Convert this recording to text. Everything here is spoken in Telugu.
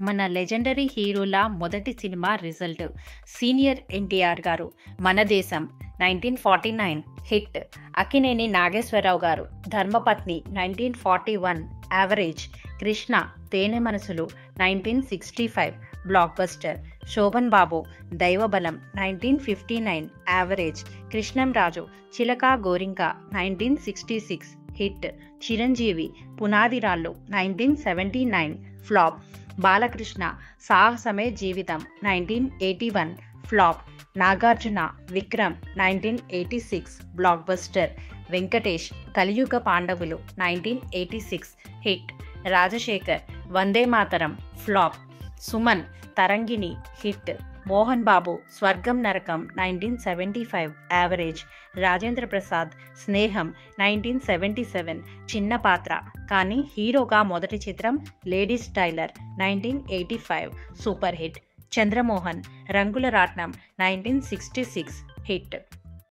మన లెజెండరీ హీరోల మొదటి సినిమా రిజల్ట్. సీనియర్ ఎన్టీఆర్ గారు. మన దేశం 1949 హిట్. అక్కినేని నాగేశ్వరరావు గారు. ధర్మపత్ని 1941 యావరేజ్. కృష్ణ తేనె మనసులు 1965 బ్లాక్ బస్టర్. శోభన్ బాబు దైవబలం 1959 యావరేజ్. కృష్ణంరాజు చిలక గోరింక 1966 హిట్. చిరంజీవి పునాదిరాళ్ళు 1979 ఫ్లాప్. బాలకృష్ణ సాహసమే జీవితం 1981 flop. Nagarjuna Vikram 1986 block buster. Venkatesh కలియుగ పాండవులు 1986 హిట్. రాజశేఖర్ వందే మాతరం ఫ్లాప్. సుమన్ తరంగిణి హిట్. మోహన్ బాబు స్వర్గం నరకం 1975 యావరేజ్. రాజేంద్ర ప్రసాద్ స్నేహం 1977 చిన్న పాత్ర, కానీ హీరోగా మొదటి చిత్రం ladies tailor 1985 super hit. Chandramohan Rangula Ratnam 1966 hit.